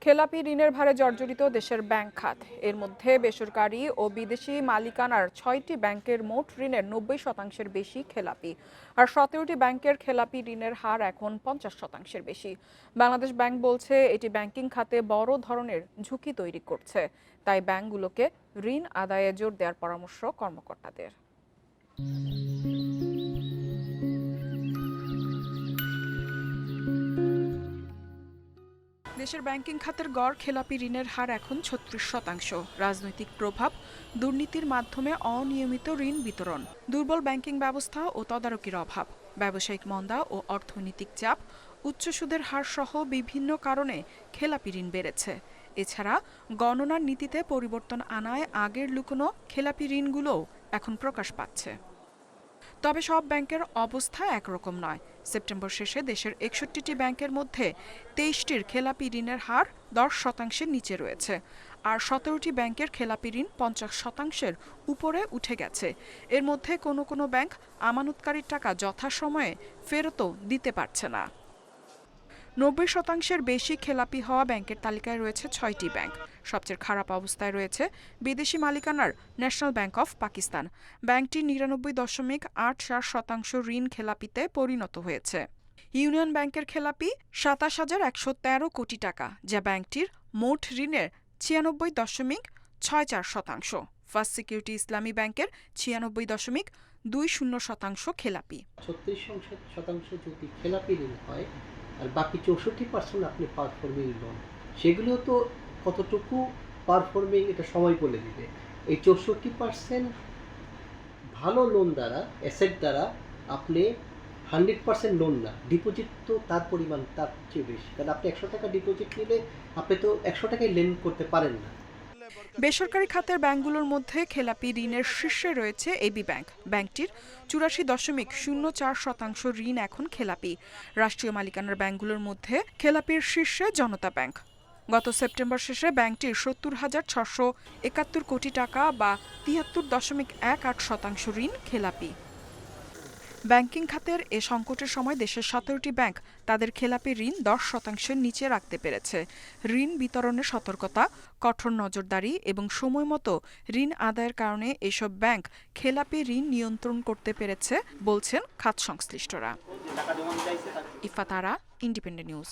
খেলাপি ঋণের ভারে জর্জরিত দেশের ব্যাংক খাত। এর মধ্যে বেসরকারি ও বিদেশি মালিকানার ৬টি ব্যাংকের মোট ঋণের ৯০% বেশি খেলাপি, আর ১৭টি ব্যাংকের খেলাপি ঋণের হার এখন ৫০% বেশি। বাংলাদেশ ব্যাংক বলছে এটি ব্যাংকিং খাতে বড় ধরনের ঝুঁকি তৈরি করছে, তাই ব্যাংকগুলোকে ঋণ আদায়ে জোর দেওয়ার পরামর্শ কর্মকর্তাদের। দেশের ব্যাংকিং খাতের গড় খেলাপি ঋণের হার এখন ৩৬%। রাজনৈতিক প্রভাব, দুর্নীতির মাধ্যমে অনিয়মিত ঋণ বিতরণ, দুর্বল ব্যাংকিং ব্যবস্থা ও তদারকির অভাব, ব্যবসায়িক মন্দা ও অর্থনৈতিক চাপ, উচ্চ সুদের হার সহ বিভিন্ন কারণে খেলাপি ঋণ বেড়েছে। এছাড়া গণনার নীতিতে পরিবর্তন আনায় আগের লুকোনো খেলাপি ঋণগুলোও এখন প্রকাশ পাচ্ছে। তবে সব ব্যাংকের অবস্থা একরকম নয়। সেপ্টেম্বর শেষে দেশের ৬১টি ব্যাংকের মধ্যে ২৩টির খেলাপি ঋণের হার ১০%-এর নিচে রয়েছে, আর ১৭টি ব্যাংকের খেলাপি ঋণ ৫০%-এর উপরে উঠে গেছে। এর মধ্যে কোনো কোনো ব্যাংক আমানতকারীর টাকা যথাসময়ে ফেরতও দিতে পারছে না। ৯০%-এর বেশি খেলাপি হওয়া ব্যাংকের তালিকায় রয়েছে ৬টি ব্যাংক। সবচেয়ে খারাপ অবস্থায় রয়েছে বিদেশি মালিকানার ন্যাশনাল ব্যাংক অফ পাকিস্তান। ব্যাংকটি ৯৯.৮৪% ঋণ খেলাপিতে পরিণত হয়েছে। ইউনিয়ন ব্যাংকের খেলাপি ২৭,১১৩ কোটি টাকা, যা ব্যাংকটির মোট ঋণের ৯৬.৬৪%। ফার্স্ট সিকিউরিটি ইসলামী ব্যাংকের ৯৬.২০% খেলাপি। ৩৬% যদি খেলাপি ঋণ হয় আর বাকি ৬৪% আপনি পারফর্মিং লোন, সেগুলো তো কতটুকু পারফর্মিং এটা সময় বলে দিবে। এই ৬৪% ভালো লোন দ্বারা, অ্যাসেট দ্বারা আপনি 100% লোন না, ডিপোজিট তো তার পরিমাণ তার চেয়ে বেশি। কারণ আপনি ১০০ টাকা ডিপোজিট নিলে আপনি তো ১০০ টাকায় লেন করতে পারেন না। বেসরকারি খাতের ব্যাংকগুলোর মধ্যে খেলাপি ঋণের শীর্ষে রয়েছে এবি ব্যাংক। ব্যাংকটির ৮৪.০৪% ঋণ এখন খেলাপি। রাষ্ট্রীয় মালিকানার ব্যাংকগুলোর মধ্যে খেলাপির শীর্ষে জনতা ব্যাংক। গত সেপ্টেম্বর শেষে ব্যাংকটির ৭০,৬৭১ কোটি টাকা বা ৭৩.18% ঋণ খেলাপি। ব্যাংকিং খাতের এ সংকটের সময় দেশের ১৭টি ব্যাংক তাদের খেলাপি ঋণ ১০%-এর নিচে রাখতে পেরেছে। ঋণ বিতরণে সতর্কতা, কঠোর নজরদারি এবং সময়মতো ঋণ আদায়ের কারণে এসব ব্যাংক খেলাপি ঋণ নিয়ন্ত্রণ করতে পেরেছে বলছেন খাত সংশ্লিষ্টরা। ইফাত আরা, ইন্ডিপেন্ডেন্ট নিউজ।